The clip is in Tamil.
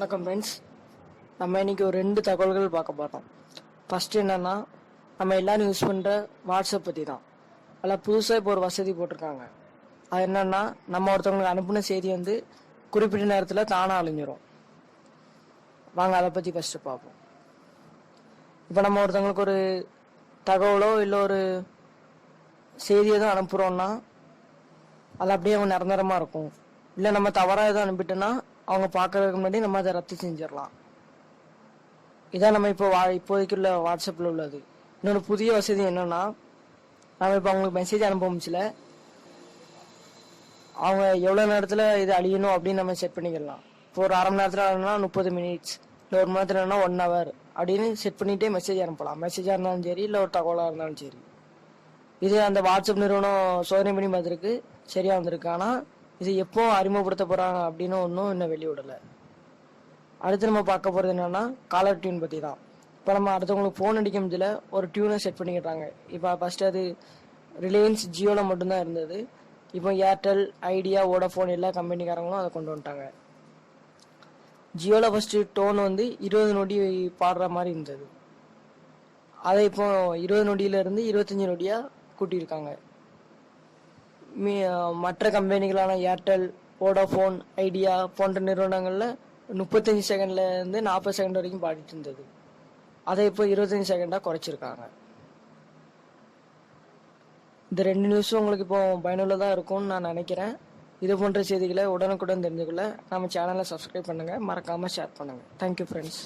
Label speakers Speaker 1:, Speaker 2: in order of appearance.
Speaker 1: வணக்கம் ஃப்ரெண்ட்ஸ். நம்ம இன்னைக்கு ஒரு 2 தகவல்கள் பார்க்க போகிறோம். ஃபர்ஸ்ட் என்னன்னா, நம்ம எல்லாரும் யூஸ் பண்ணுற வாட்ஸ்அப் பற்றி தான். அதில் புதுசாக இப்போ ஒரு வசதி போட்டிருக்காங்க. அது என்னன்னா, நம்ம ஒருத்தவங்களுக்கு அனுப்பின செய்தி குறிப்பிட்ட நேரத்தில் தானாக அழிஞ்சிரும். வாங்க அதை பற்றி ஃபர்ஸ்ட் பார்ப்போம். இப்போ நம்ம ஒருத்தவங்களுக்கு ஒரு தகவலோ இல்லை ஒரு செய்தியை தான் அனுப்புகிறோன்னா அது அப்படியே அவங்க நிரந்தரமாக இருக்கும். இல்லை நம்ம தவறாக எதுவும் அனுப்பிட்டோன்னா அவங்க பார்க்கறதுக்கு முன்னாடி நம்ம அதை ரத்து செஞ்சிடலாம். இதான் நம்ம இப்போதைக்குள்ள வாட்ஸ்அப்பில் உள்ளது. இன்னொரு புதிய வசதி என்னன்னா, நம்ம இப்போ அவங்களுக்கு மெசேஜ் அனுப்ப முடியல, அவங்க எவ்வளோ நேரத்தில் இது அழியணும் அப்படின்னு நம்ம செட் பண்ணிக்கலாம். இப்போ ஒரு அரை மணி நேரத்தில் ஆகணும்னா 30 மினிட்ஸ், இல்லை ஒரு மணி நேரத்தில் 1 ஹவர் அப்படின்னு செட் பண்ணிகிட்டே மெசேஜ் அனுப்பலாம். மெசேஜாக இருந்தாலும் சரி, இல்லை ஒரு தகவலாக இருந்தாலும் சரி. இது அந்த வாட்ஸ்அப் நிறுவனம் சோதனை பண்ணி பார்த்துருக்கு, சரியாக வந்திருக்கு. ஆனால் இது எப்போ அறிமுகப்படுத்த போகிறாங்க அப்படின்னு ஒன்றும் இன்னும் வெளியிடலை. அடுத்து நம்ம பார்க்க போகிறது என்னென்னா, காலர் டியூன் பற்றி தான். இப்போ நம்ம அடுத்தவங்களுக்கு ஃபோன் அடிக்க முடியல, ஒரு டியூனை செட் பண்ணிக்கிட்டாங்க. இப்போ ஃபஸ்ட்டு அது ரிலையன்ஸ் ஜியோவில் மட்டும்தான் இருந்தது. இப்போ ஏர்டெல், ஐடியா, வோடாஃபோன் எல்லா கம்பெனிக்காரங்களும் அதை கொண்டு வந்துட்டாங்க. ஜியோவில் ஃபஸ்ட்டு டோன் 20 நொடி பாடுற மாதிரி இருந்தது. அதை இப்போ 20 நொடியிலேருந்து 25 நொடியாக கூட்டியிருக்காங்க. மற்ற கம்பெனிகளான ஏர்டெல், வோடாஃபோன், ஐடியா போன்ற நிறுவனங்களில் 35 செகண்ட்லேருந்து 40 செகண்ட் வரைக்கும் பாடிட்டு இருந்தது. அதை இப்போ 25 செகண்டாக குறைச்சிருக்காங்க. இந்த 2 நியூஸும் உங்களுக்கு இப்போ பயனுள்ளதாக இருக்கும்னு நான் நினைக்கிறேன். இது போன்ற செய்திகளை உடனுக்குடன் தெரிஞ்சுக்கொள்ள நம்ம சேனலை சப்ஸ்கிரைப் பண்ணுங்கள், மறக்காமல் ஷேர் பண்ணுங்கள். Thank you friends.